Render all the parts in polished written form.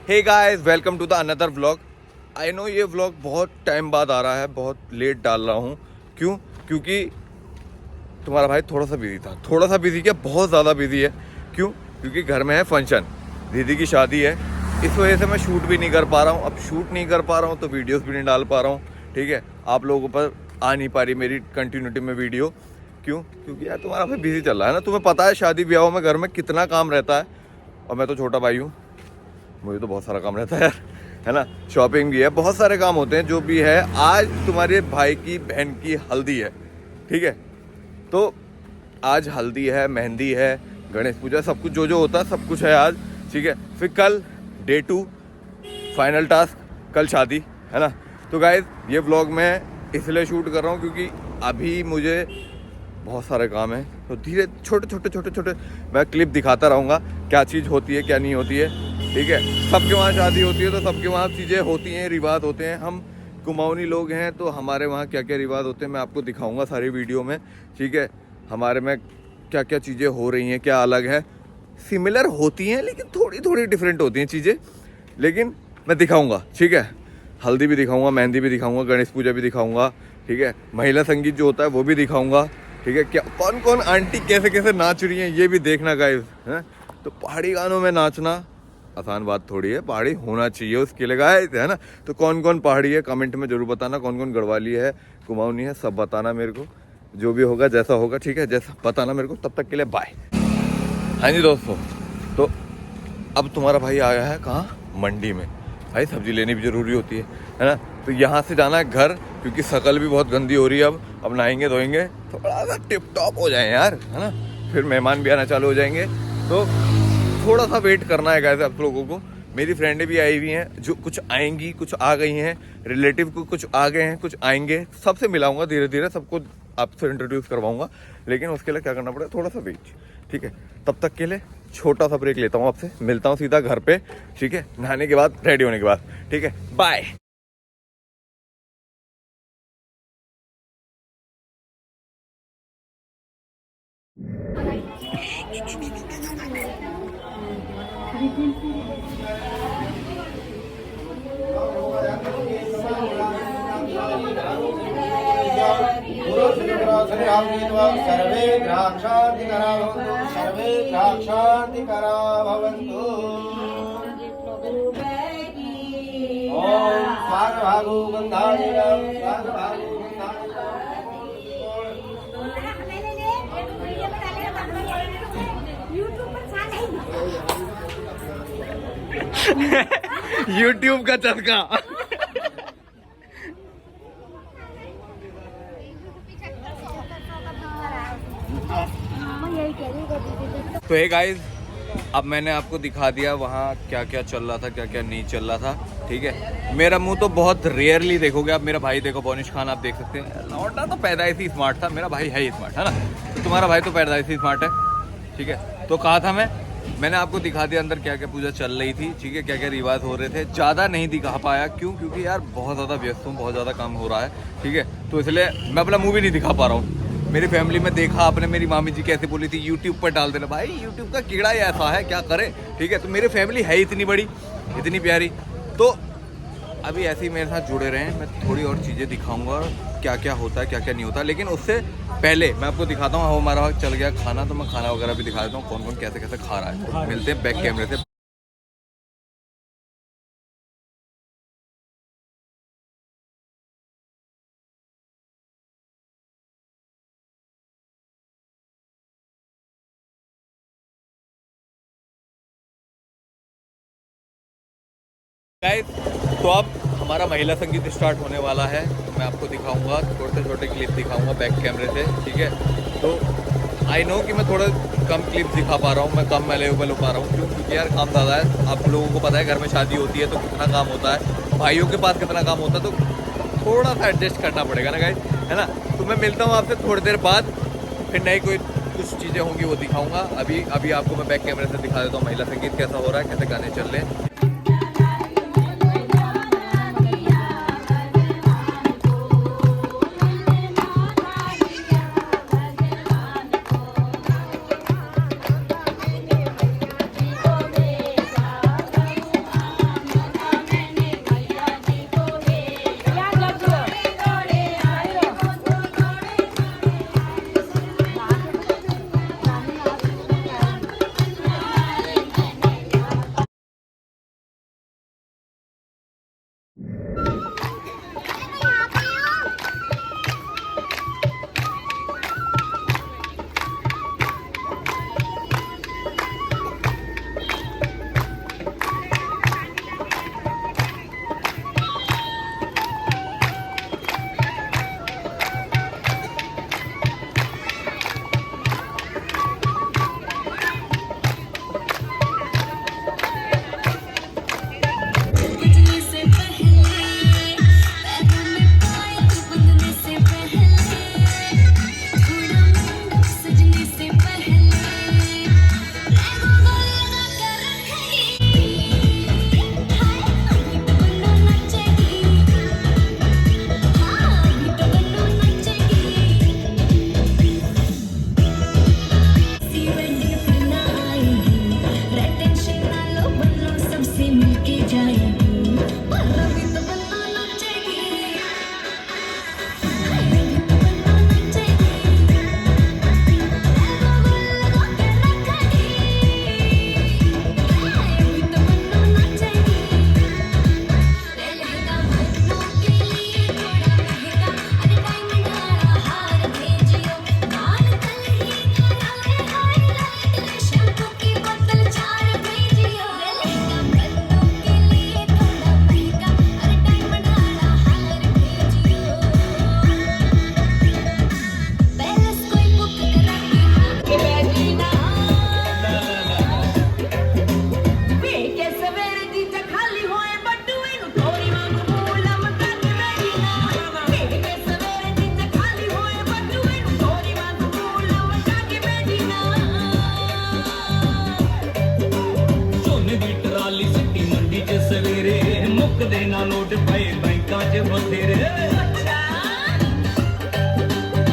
Hey guys, welcome to the another vlog. I know ये vlog बहुत time बाद आ रहा है, बहुत लेट डाल रहा हूँ। क्यों? क्योंकि तुम्हारा भाई थोड़ा सा बिजी क्या, बहुत ज़्यादा बिजी है। क्यों? क्योंकि घर में है फंक्शन, दीदी की शादी है। इस वजह से मैं शूट भी नहीं कर पा रहा हूँ। अब शूट नहीं कर पा रहा हूँ तो वीडियोस भी नहीं डाल पा रहा हूँ। ठीक है, आप लोगों पर आ नहीं पा रही मेरी कंटिन्यूटी में वीडियो। क्यों? क्योंकि यार तुम्हारा भाई बिजी चल रहा है ना। तुम्हें पता है शादी ब्याहों में घर में कितना काम रहता है, और मैं तो छोटा भाई हूँ, मुझे तो बहुत सारा काम रहता है यार, है ना। शॉपिंग भी है, बहुत सारे काम होते हैं। जो भी है, आज तुम्हारे भाई की बहन की हल्दी है, ठीक है। तो आज हल्दी है, मेहंदी है, गणेश पूजा, सब कुछ जो जो होता है सब कुछ है आज, ठीक है। फिर कल डे 2 फाइनल टास्क, कल शादी, है ना। तो गाइज ये व्लॉग मैं इसलिए शूट कर रहा हूँ क्योंकि अभी मुझे बहुत सारे काम हैं। तो धीरे छोटे मैं क्लिप दिखाता रहूँगा, क्या चीज़ होती है क्या नहीं होती है, ठीक है। सबके वहाँ शादी होती है तो सबके वहाँ चीज़ें होती हैं, रिवाज होते हैं। हम कुमाऊनी लोग हैं तो हमारे वहाँ क्या क्या रिवाज होते हैं मैं आपको दिखाऊंगा सारी वीडियो में, ठीक है। हमारे में क्या क्या चीज़ें हो रही हैं, क्या अलग है, सिमिलर होती हैं लेकिन थोड़ी थोड़ी डिफरेंट होती हैं चीज़ें, लेकिन मैं दिखाऊंगा, ठीक है। हल्दी भी दिखाऊंगा, मेहंदी भी दिखाऊंगा, गणेश पूजा भी दिखाऊंगा, ठीक है। महिला संगीत जो होता है वो भी दिखाऊंगा, ठीक है। क्या कौन कौन आंटी कैसे कैसे नाच रही हैं ये भी देखना गाइस, हैं। तो पहाड़ी गानों में नाचना आसान बात थोड़ी है, पहाड़ी होना चाहिए उसके लिए गाइस, है ना। तो कौन कौन पहाड़ी है कमेंट में जरूर बताना, कौन कौन गढ़वाली है, कुमाऊनी है, सब बताना मेरे को। जो भी होगा जैसा होगा, ठीक है, जैसा बताना मेरे को। तब तक के लिए बाय। हाँ जी दोस्तों, तो अब तुम्हारा भाई आया है कहाँ? मंडी में। भाई सब्जी लेनी भी ज़रूरी होती है ना। तो यहाँ से जाना है घर, क्योंकि शकल भी बहुत गंदी हो रही है। अब नहाएंगे धोएंगे, थोड़ा सा टिप टॉप हो जाए यार, है ना। फिर मेहमान भी आना चालू हो जाएंगे, तो थोड़ा सा वेट करना है गाइस आप लोगों को। मेरी फ्रेंडें भी आई हुई हैं, जो कुछ आएंगी, कुछ आ गई हैं, रिलेटिव को कुछ आ गए हैं, कुछ आएंगे। सबसे मिलाऊंगा धीरे धीरे, सबको आपसे इंट्रोड्यूस करवाऊंगा। लेकिन उसके लिए क्या करना पड़ेगा, थोड़ा सा वेट, ठीक है। तब तक के लिए छोटा सा ब्रेक लेता हूँ आपसे, मिलता हूँ सीधा घर पे, ठीक है, नहाने के बाद, रेडी होने के बाद, ठीक है, बाय। सर्वे द्राक्षार्थिकरा भवन्तु, सर्वे द्राक्षार्थिकरा भवन्तु। ओम स्वागभागो गन्धाय स्वागभागो यूट्यूब का चस्का। तो हे गाइस, अब मैंने आपको दिखा दिया वहाँ क्या क्या चल रहा था, क्या क्या नहीं चल रहा था, ठीक है। मेरा मुंह तो बहुत रेयरली देखोगे आप। मेरा भाई देखो, बोनिश खान, आप देख सकते हैं। लौंडा तो पैदाइशी स्मार्ट था, मेरा भाई है ही स्मार्ट, है ना। तो तुम्हारा भाई तो पैदाइशी स्मार्ट है, ठीक है। तो कहा था मैंने आपको दिखा दिया अंदर क्या क्या पूजा चल रही थी, ठीक है, क्या क्या रिवाज हो रहे थे। ज़्यादा नहीं दिखा पाया, क्यों? क्योंकि यार बहुत ज़्यादा व्यस्त हूँ, बहुत ज़्यादा काम हो रहा है, ठीक है। तो इसलिए मैं अपना मुंह भी नहीं दिखा पा रहा हूँ। मेरी फैमिली में देखा आपने, मेरी मामी जी कैसे बोली थी यूट्यूब पर डाल देना। भाई यूट्यूब का कीड़ा ही ऐसा है, क्या करे, ठीक है। तो मेरी फैमिली है इतनी बड़ी, इतनी प्यारी। तो अभी ऐसे ही मेरे साथ जुड़े रहें, मैं थोड़ी और चीज़ें दिखाऊंगा, क्या क्या होता है क्या क्या नहीं होता। लेकिन उससे पहले मैं आपको दिखाता हूँ, हमारा चल गया खाना, तो मैं खाना वगैरह भी दिखा देता हूँ, कौन कौन कैसे कैसे खा रहा है। तो मिलते हैं बैक कैमरे से। गाइस, तो अब हमारा महिला संगीत स्टार्ट होने वाला है। मैं आपको दिखाऊंगा, छोटे छोटे क्लिप दिखाऊंगा बैक कैमरे से, ठीक है। तो आई नो कि मैं थोड़ा कम क्लिप दिखा पा रहा हूँ, मैं कम अवेलेबल हो पा रहा हूँ। क्यों? क्योंकि यार काम ज़्यादा है। आप लोगों को पता है घर में शादी होती है तो कितना काम होता है, भाइयों के पास कितना काम होता है, तो थोड़ा सा एडजस्ट करना पड़ेगा ना गाइस, है ना। तो मैं मिलता हूँ आपसे थोड़ी देर बाद, फिर नई कोई कुछ चीज़ें होंगी वो दिखाऊंगा। अभी आपको मैं बैक कैमरे से दिखा देता हूँ महिला संगीत कैसा हो रहा है, कैसे गाने चल रहे हैं। ਟਰਾਲੀ ਸਿੱਟੀ ਮੰਡੀ 'ਚ ਸਵੇਰੇ ਮੁੱਕਦੇ ਨਾ ਨੋਟ ਪਏ ਬੈਂਕਾਂ 'ਚ ਬਥੇਰੇ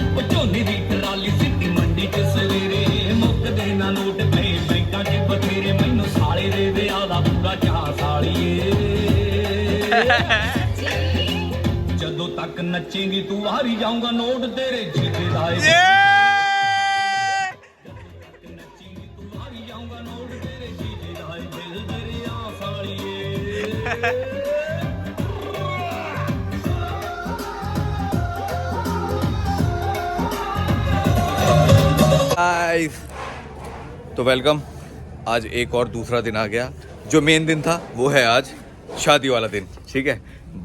ਉਹ ਝੋਨੇ ਦੀ ਟਰਾਲੀ ਸਿੱਟੀ ਮੰਡੀ 'ਚ ਸਵੇਰੇ ਮੁੱਕਦੇ ਨਾ ਨੋਟ ਪਏ ਬੈਂਕਾਂ 'ਚ ਬਥੇਰੇ ਮੈਨੂੰ ਸਾਲੇ ਦੇ ਵਿਆਹ ਦਾ ਪੂਰਾ ਚਾਅ ਸਾਲੀਏ ਜਦੋਂ ਤੱਕ ਨੱਚੇਂਗੀ ਤੂੰ ਹਾਰੀ ਜਾਊਂਗਾ ਨੋਟ ਤੇਰੇ ਜੀਜੇ ਦਾ ਏ ਨੱਚੇਂਗੀ ਤੂੰ ਹਾਰੀ ਜਾਊਂਗਾ ਨੋਟ ਤੇਰੇ ਜੀਜੇ ਦਾ ਏ ਦਿਲ ਦਰਿਆ ਸਾਲੀਏ गाइस तो वेलकम। आज एक और दूसरा दिन आ गया। जो मेन दिन था वो है आज शादी वाला दिन। ठीक है,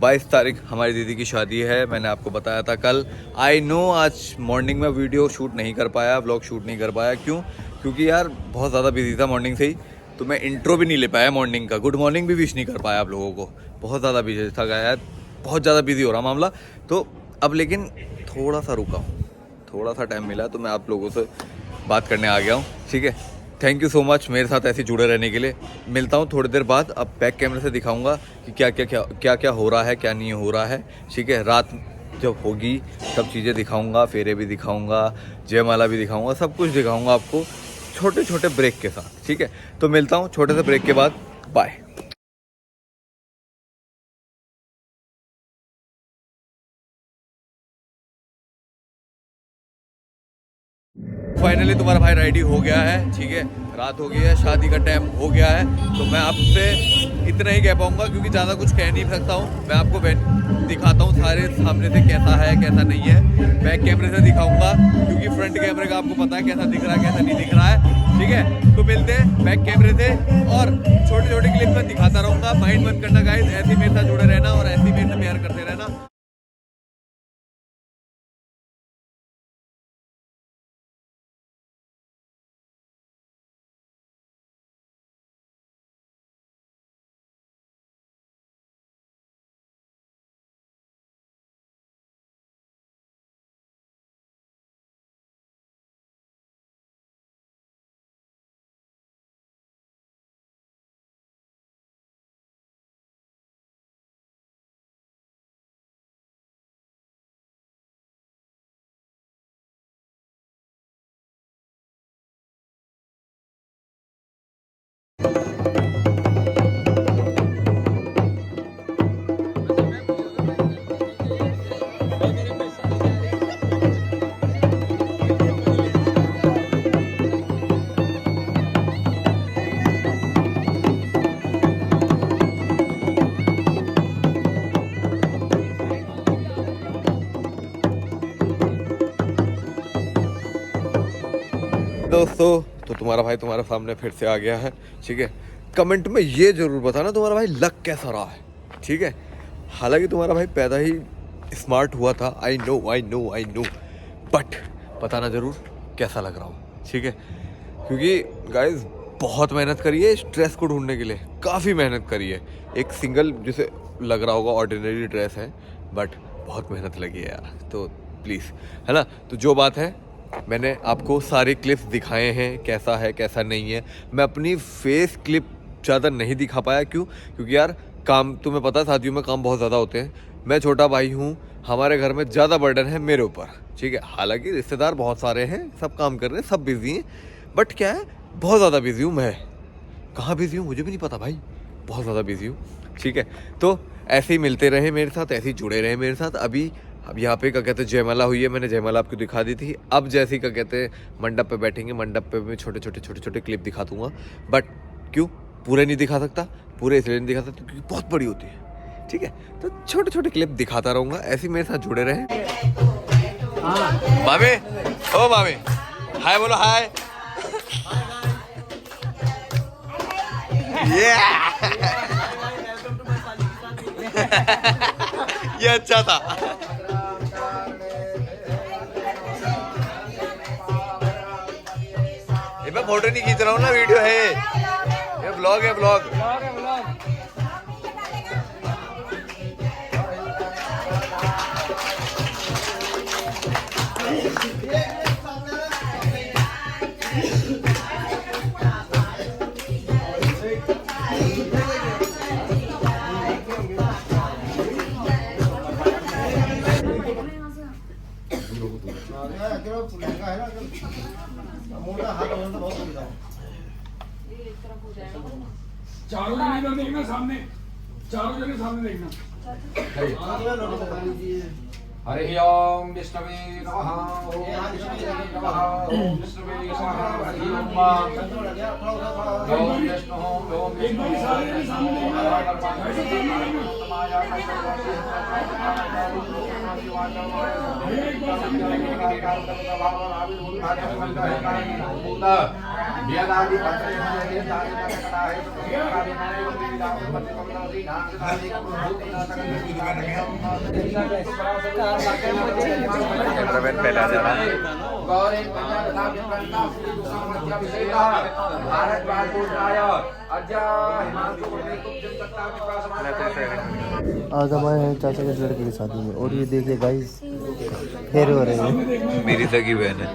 22 तारीख हमारी दीदी की शादी है। मैंने आपको बताया था कल। आई नो आज मॉर्निंग में वीडियो शूट नहीं कर पाया, व्लॉग शूट नहीं कर पाया। क्यों? क्योंकि यार बहुत ज़्यादा बिजी था मॉर्निंग से ही, तो मैं इंट्रो भी नहीं ले पाया मॉर्निंग का। गुड मॉर्निंग भी विश नहीं कर पाया आप लोगों को। बहुत ज़्यादा बिजी था यार, बहुत ज़्यादा बिजी हो रहा मामला। तो अब लेकिन थोड़ा सा रुका हूँ, थोड़ा सा टाइम मिला तो मैं आप लोगों से बात करने आ गया हूँ। ठीक है, थैंक यू सो मच मेरे साथ ऐसे जुड़े रहने के लिए। मिलता हूँ थोड़ी देर बाद। अब बैक कैमरे से दिखाऊंगा कि क्या क्या हो रहा है, क्या नहीं हो रहा है। ठीक है, रात जब होगी सब चीज़ें दिखाऊंगा, फेरे भी दिखाऊंगा, जयमाला भी दिखाऊंगा, सब कुछ दिखाऊंगा आपको छोटे छोटे ब्रेक के साथ। ठीक है, तो मिलता हूँ छोटे से ब्रेक के बाद। बाय। फाइनली तुम्हारा भाई रेडी हो गया है। ठीक है, रात हो गई है, शादी का टाइम हो गया है। तो मैं आपसे इतना ही कह पाऊंगा क्योंकि ज़्यादा कुछ कह नहीं सकता हूँ। मैं आपको दिखाता हूँ सारे सामने से कैसा है कैसा नहीं है। बैक कैमरे से दिखाऊंगा क्योंकि फ्रंट कैमरे का आपको पता है कैसा दिख रहा है कैसा नहीं दिख रहा है। ठीक है, तो मिलते हैं बैक कैमरे से और छोटे छोटे क्लिप में दिखाता रहूँगा। माइंड बंद करना गाइस, ऐसे मेरे साथ जुड़े रहना और ऐसे मेरे से प्यार करते रहना। दोस्तों तो तुम्हारा भाई तुम्हारे सामने फिर से आ गया है। ठीक है, कमेंट में ये ज़रूर बताना तुम्हारा भाई लक कैसा रहा है। ठीक है, हालांकि तुम्हारा भाई पैदा ही स्मार्ट हुआ था। आई नो बट बताना ज़रूर कैसा लग रहा हूँ। ठीक है, क्योंकि गाइस बहुत मेहनत करी है स्ट्रेस को ढूंढने के लिए, काफ़ी मेहनत करी है। एक सिंगल जिसे लग रहा होगा ऑर्डिनरी ड्रेस है बट बहुत मेहनत लगी है यार। तो प्लीज़ है ना, तो जो बात है मैंने आपको सारे क्लिप्स दिखाए हैं कैसा है कैसा नहीं है। मैं अपनी फेस क्लिप ज़्यादा नहीं दिखा पाया। क्यों? क्योंकि यार काम तुम्हें पता है शादियों में काम बहुत ज़्यादा होते हैं। मैं छोटा भाई हूँ, हमारे घर में ज़्यादा बर्डन है मेरे ऊपर। ठीक है, हालांकि रिश्तेदार बहुत सारे हैं, सब काम कर रहे हैं, सब बिजी हैं, बट क्या है बहुत ज़्यादा बिजी हूँ मैं। कहाँ बिजी हूँ मुझे भी नहीं पता भाई, बहुत ज़्यादा बिजी हूँ। ठीक है, तो ऐसे ही मिलते रहे मेरे साथ, ऐसे ही जुड़े रहे मेरे साथ। अब यहाँ पे क्या कहते हैं जयमाला हुई है, मैंने जयमाला आपको दिखा दी थी। अब जैसे ही क्या कहते हैं मंडप पे बैठेंगे, मंडप पे मैं छोटे छोटे क्लिप दिखा दूंगा। बट क्यों पूरे नहीं दिखा सकता? पूरे इसलिए नहीं दिखा सकता क्योंकि बहुत बड़ी होती है। ठीक है, तो छोटे छोटे क्लिप दिखाता रहूँगा, ऐसे ही मेरे साथ जुड़े रहे। मामे, ओ मामे, हाय बोलो हाय। ये अच्छा था। मैं फोटो नहीं खींच रहा हूँ ना, वीडियो है ये ब्लॉग है, ब्लॉग। चारों जने इधर देखना सामने, चारों जने सामने देखना। हरि ओम विष्णवे नमः ओम विष्णवे नमः ओम विष्णवे नमः हरि ओम ओम विष्णु ओम एक बार सारे जने सामने देखना। कैमरामैन पहले आ जा रहा है। आज हमारे हैं चाचा के लड़के की शादी में और ये देखिए गाइस फेरे हो रहे हैं। मेरी सगी बहन है।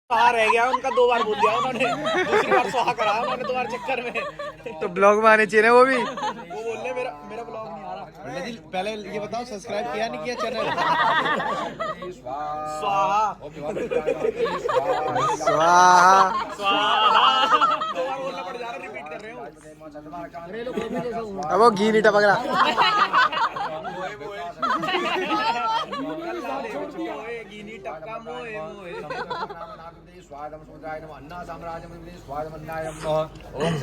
बाहर रह गया उनका, 2 बार बोल दिया उन्होंने, दूसरी बार सुहा करा उन्होंने तुम्हारे चक्कर में। तो ब्लॉग में आने चाहिए वो भी। वो बोल रहे मेरा ब्लॉग नहीं आ रहा। पहले ये बताओ सब्सक्राइब किया नहीं किया चैनल? स्वाहा स्वाहा। 2 बार बोलना पड़ जा रहा, रिपीट कर रहे हो। अब वो घी नहीं टपक रहा। स्वादम समुद्राय नमः अन्ना साम्राज्यम स्वादमन्नाय नमः ओम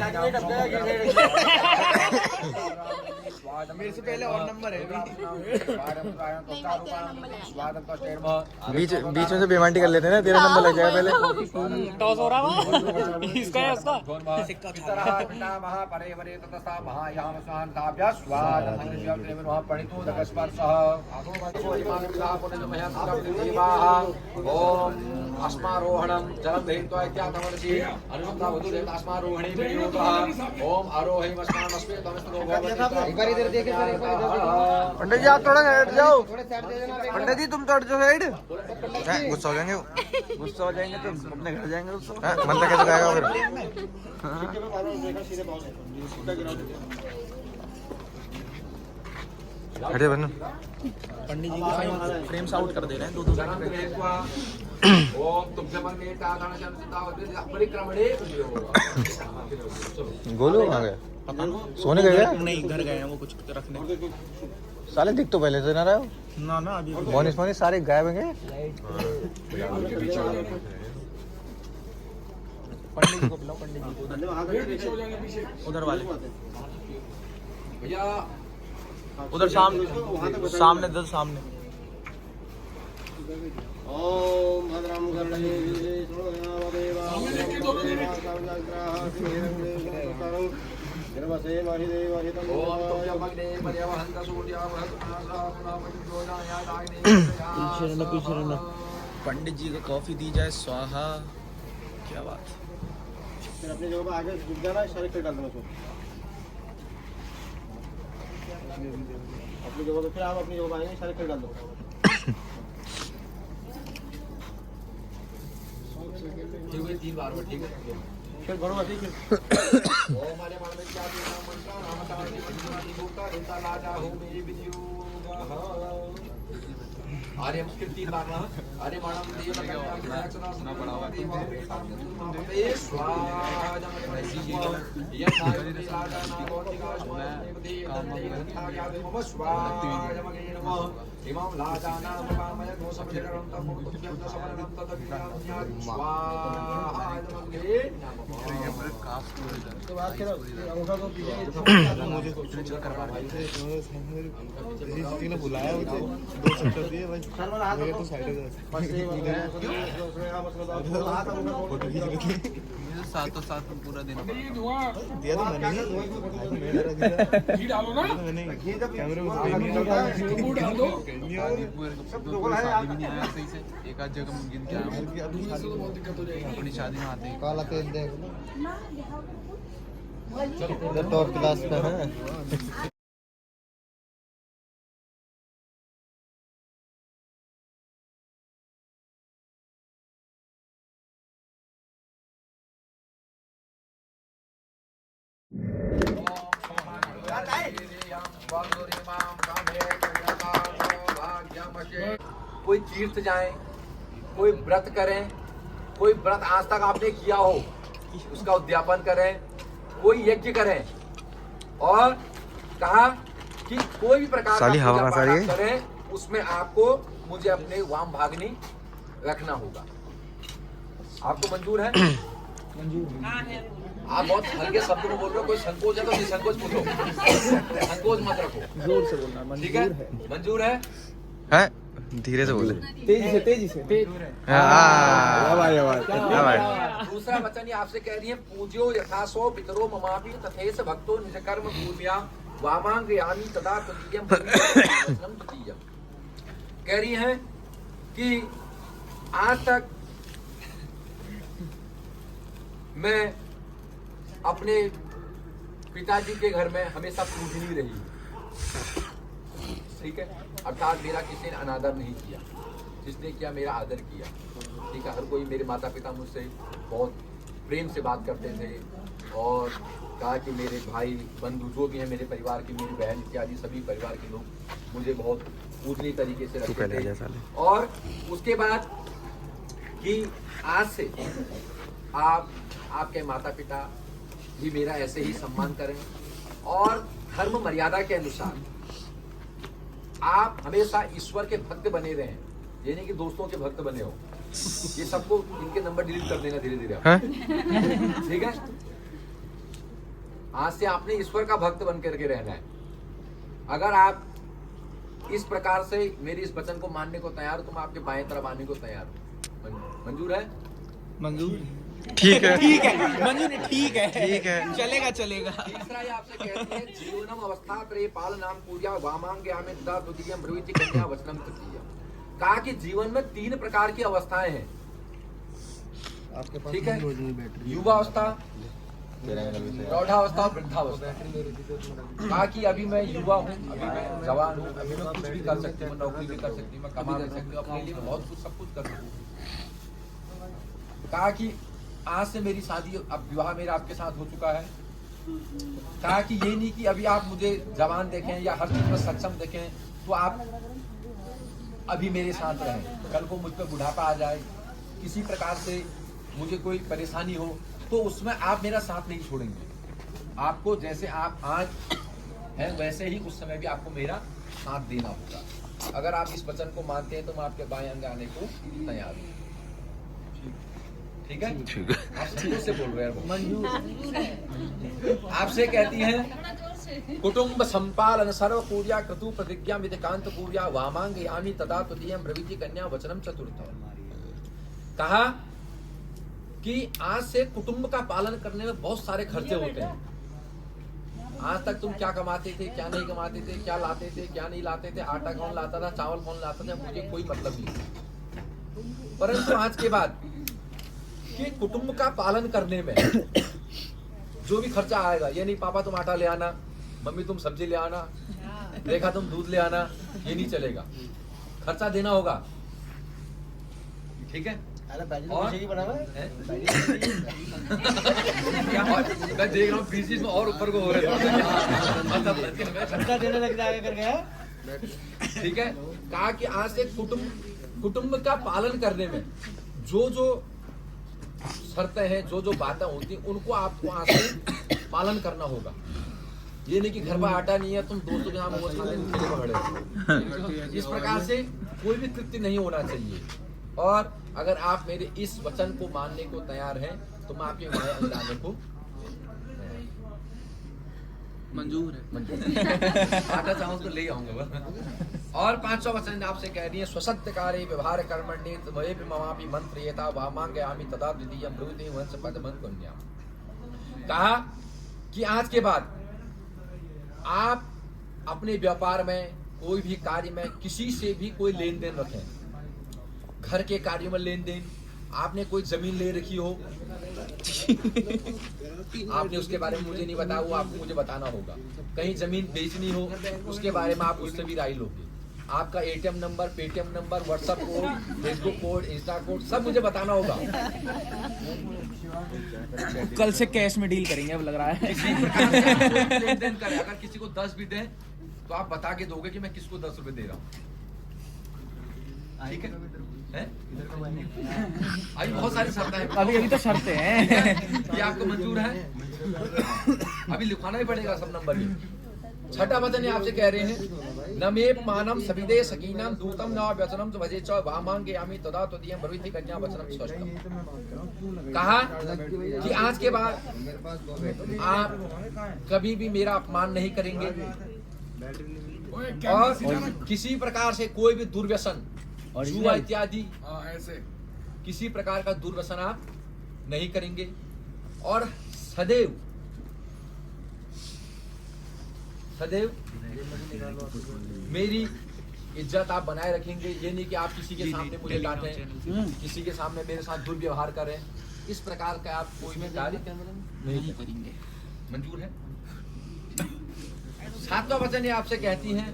मेरे से पहले और नंबर है। बीच में से बेमांटी कर लेते हैं ना, तेरा नंबर लग जाएगा पहले। टॉस हो रहा है, इसका है उसका महापरे ततस्था महायाम स्वान्ताभ्यः स्वादं संयुज्यं पणितो दकस्पर्शः ओम अस्मारोहणं जलं दहित्वा इत्यादमनसि अनुसन्धावतु अस्मारोहणे विनियोगः ओम आरोहणं अस्मानस्मे तमस्तु एक बार इधर देखे सर, पंडित जी आप थोड़ा साइड जाओ। पंडित जी तुम थोड़ा जो साइड। गुस्सा हो जाएंगे, गुस्सा हो जाएंगे तो अपने घर जाएंगे। मंत्र कैसे गाएगा फिर? हटे बनो। पंडित जी को फ्रेम्स आउट कर दे रहे हैं 2-2 ओम परिक्रमणे गोलू कहाँ गए? सोने गए क्या? नहीं, घर गए हैं वो कुछ रखने। साले दिख तो पहले से ना रहे हो। ना अभी मोनिस सारे गायब हैं। पंडित जी को बुलाओ, पंडित जी को उधर वाले भैया उधर सामने दल सामने। ओम भद्रम कर्णे पंडित जी को कॉफी दी जाए, स्वाहा। क्या बात। फिर अपनी जगह पर आगे झुक जाना, सारे कर डाल देना उसको अपनी जगह पे। फिर आप अपनी जगह पर आएंगे, सारे कर डाल दो। 3 बार में, ठीक है? फिर बरोबर ठीक है। ओम हरे मन में क्या देना मंत्र नाम तारे मंत्र भूखा देता लाजा हो मेरी विद्युगा आर्य मुश्किल 3 बार ना। अरे मानव देव कन्या रचना सुना पड़ावा ए स्वाहा जम ये नाय राजा ना गौतिका देव देव था क्या मम स्वाहा जम नमः इमाम लाजा नाम कामय दोष परिकरम तम मुक्त्यं समरम तत विज्ञान स्वाहा जम तो बात करो अंगूठा तो पीछे मुझे करवा ने बुलाया मुझे 2 चक्कर दिए भाई मेरे तो साइड है फोटो खींच रही थी साथों साथ पूरा दिन दिया तो मैंने घी डालो ना, मैंने कैमरे में नींबू डाल दो। शादी भी नहीं आया सही से, एक आध जगह गिन के आया हूँ। इससे तो बहुत दिक्कत हो जाएगी। अपनी शादी में आते ही काला तेल देख इधर टॉप क्लास पे है। कोई तीर्थ जाए, कोई व्रत करें, कोई व्रत आज तक आपने किया हो उसका उद्यापन करें, कोई यज्ञ करें और कहा कि कोई भी प्रकार का पूजा पाठ आप करें उसमें आपको मुझे अपने वाम भागनी रखना होगा। आपको मंजूर है? आप बहुत हल्के शब्द में बोल रहे हो, कोई संकोच है तो निसंकोच बोलो, संकोच मत रखो, जोर से बोलना। ठीक है? मंजूर है? है धीरे से बोले, तेजी से दूसरा वचन ये आपसे कह रही है, पूज्यो यथासो पितरो ममापि तथेस भक्तो निज कर्म भूम्या वामांग यामी तदा तदीयम वचनम तदीयम। कह रही है कि आज तक मैं अपने पिताजी के घर में हमेशा पूजनी रही, ठीक है? अर्थात मेरा किसी ने अनादर नहीं किया, जिसने किया मेरा आदर किया, ठीक है? हर कोई, मेरे माता पिता मुझसे बहुत प्रेम से बात करते थे और कहा कि मेरे भाई बंधु जो भी हैं मेरे परिवार की, मेरी बहन इत्यादि सभी परिवार के लोग मुझे बहुत पूजनीय तरीके से रखते थे। और उसके बाद कि आज से आपके माता पिता भी मेरा ऐसे ही सम्मान करें और धर्म मर्यादा के अनुसार आप हमेशा ईश्वर के भक्त बने रहें, ये नहीं कि दोस्तों के भक्त बने हो। ये सबको इनके नंबर डिलीट कर देना धीरे धीरे, ठीक है? आज से आपने ईश्वर का भक्त बन करके रहना है। अगर आप इस प्रकार से मेरी इस वचन को मानने को तैयार हो तो मैं आपके बाएं तरफ आने को तैयार हूँ। मंजूर है? मंजूर ठीक है, ठीक है मंजूर है, ठीक है, ठीक है, चलेगा चलेगा। तीसरा ये आपसे कहते हैं, जीवनम अवस्था त्रय पाल नाम पूजा वामांग यामे तदा द्वितीयम ब्रवीति कन्या वचनम तृतीयम। कहा कि जीवन में 3 प्रकार की अवस्थाएं हैं, आपके पास ठीक है? युवा अवस्था, प्रौढ़ावस्था, वृद्धावस्था। कहा कि अभी मैं युवा हूँ, अभी मैं जवान हूँ, अभी मैं कुछ भी कर सकती हूँ, नौकरी भी कर सकती हूँ, मैं कमा भी सकती हूँ, अपने लिए बहुत कुछ सब कुछ कर सकती हूँ। कहा कि आज से मेरी शादी, अब विवाह मेरा आपके साथ हो चुका है। कहा कि ये नहीं कि अभी आप मुझे जवान देखें या हर चीज में सक्षम देखें तो आप अभी मेरे साथ रहें, कल को मुझ पर बुढ़ापा आ जाए, किसी प्रकार से मुझे कोई परेशानी हो तो उसमें आप मेरा साथ नहीं छोड़ेंगे। आपको जैसे आप आज हैं वैसे ही उस समय भी आपको मेरा साथ देना होगा। अगर आप इस वचन को मानते हैं तो मैं आपके बाएं अंग आने को तैयार हूँ। ठीक है? आप संतोष से बोल रहे हैं। मंजूर। आपसे कहती हैं, कुटुंब संपालन सर्व पूजा क्रतु प्रतिज्ञा विधिकांत पूजा वामांग यामी तदा तुतीयम ब्रवीति कन्या वचनम चतुर्थ। कहा कि आज से कुटुंब का पालन करने में बहुत सारे खर्चे होते हैं। आज तक तुम क्या कमाते थे, क्या नहीं कमाते थे, क्या लाते थे, क्या नहीं लाते थे, आटा कौन लाता था, चावल कौन लाता था, मुझे कोई मतलब नहीं। परंतु आज के बाद कि कुटुंब का पालन करने में जो भी खर्चा आएगा, ये नहीं पापा तुम आटा ले आना, मम्मी तुम सब्जी ले आना, रेखा तुम दूध ले आना, ये नहीं चलेगा। खर्चा देना होगा, ठीक है? और मैं देख रहा हूँ बीच में और ऊपर को हो रहे देने लग जाएगा कर गया। ठीक है। कहा कि आज से कुटुंब का पालन करने में जो जो शर्तें हैं, जो जो बातें होती हैं, उनको आपको आज से पालन करना होगा। ये नहीं कि घर पर आटा नहीं है तुम दोस्तों के नाम वो खाने पकड़े। इस प्रकार से कोई भी कृत्य नहीं होना चाहिए। और अगर आप मेरे इस वचन को मानने को तैयार हैं तो मैं आपके माया अंदाने को मंजूर है। आटा चाहूँ तो ले आऊंगा। और 500 वचन आपसे कह रही है, स्वसत्य कार्य व्यवहार कर्मण्ये मये ममापि मंत्रयेता वामांगयामि तदा द्वितीयं ब्रूते वंश पदमं पुण्यम। कहा कि आज के बाद आप अपने व्यापार में, कोई भी कार्य में किसी से भी कोई लेन देन रखें। घर के कार्यों में लेन देन, आपने कोई जमीन ले रखी हो, आपने उसके बारे में मुझे नहीं बताया, वो आपको मुझे बताना होगा। कहीं जमीन बेचनी हो, उसके बारे में आप उससे भी राय लोगे। आपका ATM number, Paytm number, WhatsApp code, Facebook code, Insta code सब मुझे बताना होगा। कल से कैश में डील करेंगे अब लग रहा है। किसी प्रकार से आप कोई लेन देन करें, अगर किसी को 10 भी दें तो आप बता के दोगे कि मैं किसको 10 रुपए दे रहा हूँ। ठीक है? अभी बहुत सारी शर्तें हैं। अभी तो शर्तें हैं। ये आपको मंजूर है? अभी लिखवाना ही पड़ेगा सब नंबर ये। छठा वचन आपसे कह रहे हैं, नमेव मानम सविदे सकीनम दूतम न व्यसनम च भजे च वामांगयामि तदा तदीयं ब्रवीति कन्या वचनम स्पष्टम। कहा कि आज के बाद आप कभी भी मेरा अपमान नहीं करेंगे और किसी प्रकार से कोई भी दुर्व्यसन, जुआ इत्यादि ऐसे किसी प्रकार का दुर्व्यसन आप नहीं करेंगे और सदैव मेरी इज्जत आप बनाए रखेंगे। ये नहीं कि आप किसी के सामने मुझे डांटें, किसी के सामने मेरे साथ दुर्व्यवहार करें। इस प्रकार का आप कोई भी कार्य नहीं करेंगे। मंजूर है? 7वां वचन ये आपसे कहती हैं,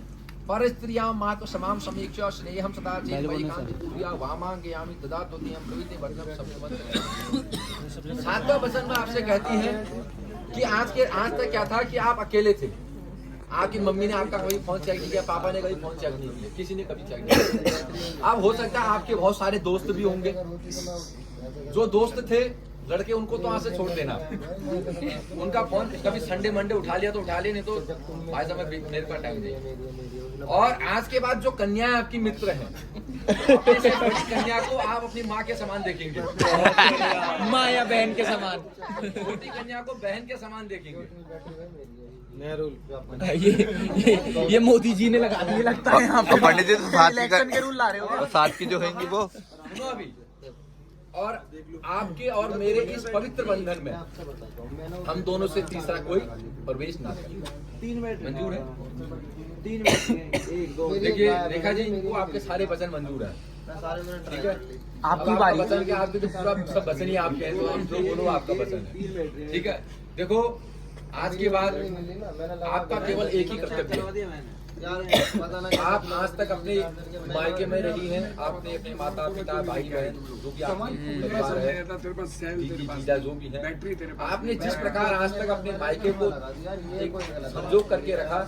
पर स्त्रियां मातु समाम समीक्ष स्नेहम सदा चेत वैकांत पूर्या वामांगयामि तदा तदीयं ब्रवीति वचनम सप्तमं। 7वां वचन में आपसे कहती है कि आज तक क्या था कि आप अकेले थे। आपकी मम्मी ने आपका कभी फोन चेक नहीं किया, पापा ने कभी फोन चेक नहीं किया, किसी ने कभी चेक नहीं किया। अब हो सकता है आपके बहुत सारे दोस्त भी होंगे, जो दोस्त थे लड़के, उनको तो यहाँ से छोड़ देना। उनका फोन कभी संडे मंडे उठा लिया तो उठा लिया, नहीं तो भाई साहब मेरे पास टाइम नहीं। और आज के बाद जो कन्या आपकी मित्र है, अपनी बड़ी कन्या को आप अपनी माँ के समान देखेंगे। माँ या बहन के समान। छोटी कन्या को बहन के समान देखेंगे। ये मोदी जी ने लगा दिए लगता है यहाँ पे। पंडित जी तो इलेक्शन के रूल ला रहे हो। साथ की जो हैंगी वो सुनो अभी। और आपके और मेरे इस पवित्र बंधन में हम दोनों से तीसरा कोई प्रवेश ना करे। मंजूर है? देखिए रेखा जी, इनको आपके सारे वचन मंजूर है। ठीक है? आपकी बारी। वचन के आपके तो पूरा सब वचन ही आपके हैं, तो हम जो बोलो आपका वचन है। ठीक है? देखो आज के बाद आपका केवल एक ही कर्तव्य है। आप आज तक अपने मायके में रही हैं, आपने अपने माता पिता भाई बहन जो भी आपके परिवार है, दीदी जीजा जो भी है, आपने जिस प्रकार आज तक अपने मायके को एक संजोग करके रखा,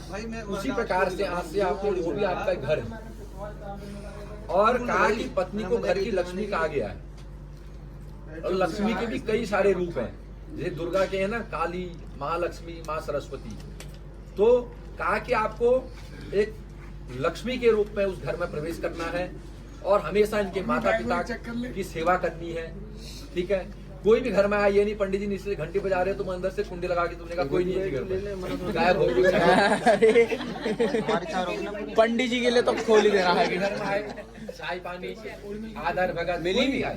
उसी प्रकार से आज से आपको वो भी आपका घर है। और कहा कि पत्नी को घर की लक्ष्मी कहा गया है। और लक्ष्मी के भी कई सारे रूप हैं, जैसे दुर्गा के हैं ना, काली, महालक्ष्मी, माँ सरस्वती। तो कहा कि आपको एक लक्ष्मी के रूप में उस घर में प्रवेश करना है और हमेशा इनके माता पिता की सेवा करनी है। ठीक है? कोई भी घर में आया, ये नहीं पंडित जी नीचे घंटी बजा रहे हो, तुम अंदर से कुंडी लगा के तुमने कहा कोई नहीं है घर में, गायब हो गई। पंडित जी के लिए तो खोल ही दे रहा है। घर में आए, चाय पानी, आदर भगत मिली भी आए।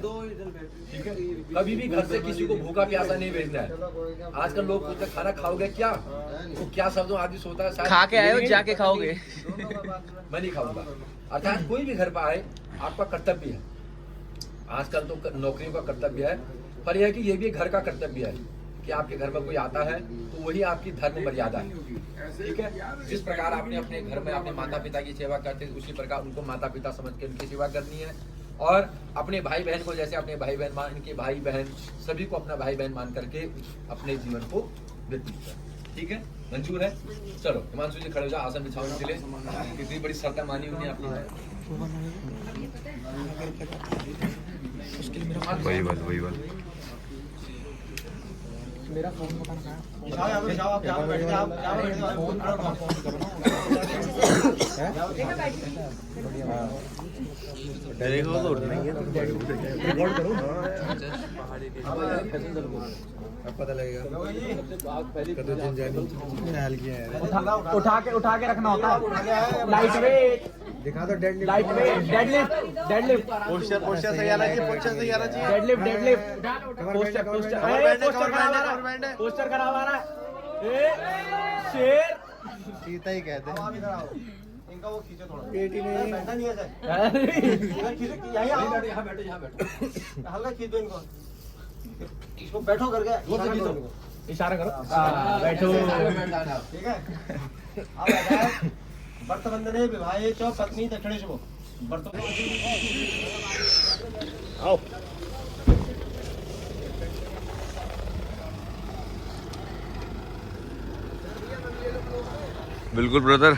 ठीक है? कभी भी घर से किसी को भूखा प्यासा नहीं भेजना है। आजकल लोग पूछते खाना खाओगे क्या, तो क्या शब्दों आदि सोता है, खा के आए हो जाके खाओगे। मैं नहीं खाऊंगा। अर्थात कोई भी घर पर आए, आपका कर्तव्य है। आजकल तो नौकरियों का कर्तव्य है, पर यह है कि ये भी घर का कर्तव्य है कि आपके घर में कोई आता है तो वही आपकी धर्म मर्यादा है। ठीक है? जिस प्रकार आपने अपने घर में अपने माता पिता की सेवा करते, उसी प्रकार उनको माता पिता समझ के उनकी सेवा करनी है। और अपने भाई बहन को जैसे अपने भाई बहन मान के भाई बहन सभी को अपना भाई बहन मान करके अपने जीवन को व्यतीत कर। ठीक है, मंजूर है? चलो हिमांशु जी खड़े हो जाओ, आसन बिछाओ इनके लिए। कितनी बड़ी श्रद्धा मानी हुई आपने। वही बात पता लगेगा। उठा के रखना होता है। लाइट वेट दिखा दो डेडलिफ्ट। डेडलिफ्ट पोस्टर सही आना चाहिए, पोस्टर सही आना चाहिए। डेडलिफ्ट पोस्टर खराब आ रहा है। शेर सीता ही कहते हैं। इनका वो खींचो थोड़ा। पेटी में बैठा नहीं है सर। यहाँ बैठो, यहाँ बैठो। हल्का खींच दो इनको। इसको बैठो करके इशारा करो। बैठो। ठीक है। अब व्रत बंधने विवाहे च पत्नी दक्षिणे शुभ व्रत। आओ। बिल्कुल ब्रदर।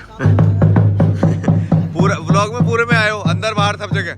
पूरा व्लॉग में पूरे में आए हो, अंदर बाहर सब जगह।